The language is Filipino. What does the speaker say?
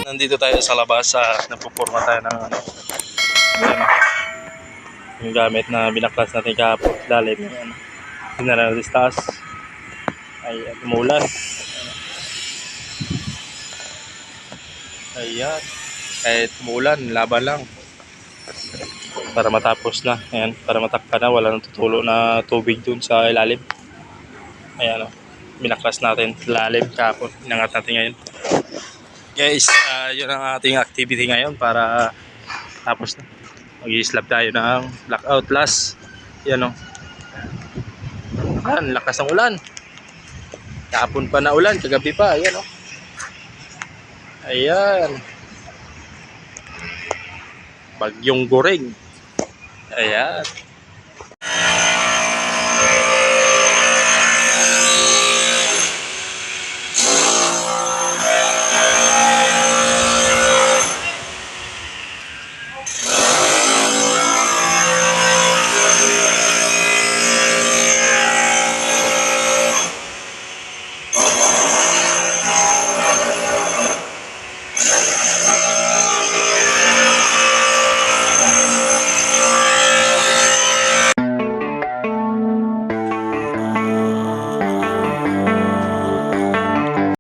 Nandito tayo sa labas, nagpupurma tayo ng ano, yan, yung gamit na binaklas natin kahapon. Lalim yung ano, General Vistas. Ay, umulan. Ayan. Kahit umulan, laban lang. Para matapos na. Ayan, para matakpa na. Wala nang tutulo na tubig dun sa ilalim. Ayan, binaklas natin lalim kahapon. Inangat natin ngayon. Guys, yun ang ating activity ngayon para tapos na. Mag-i-slab tayo ng blackout last. Yan o. Ayan, lakas ng ulan. Kahapon pa na ulan, kagabi pa. Ayan o. Ayan. Bagyong Goreng. Ayan.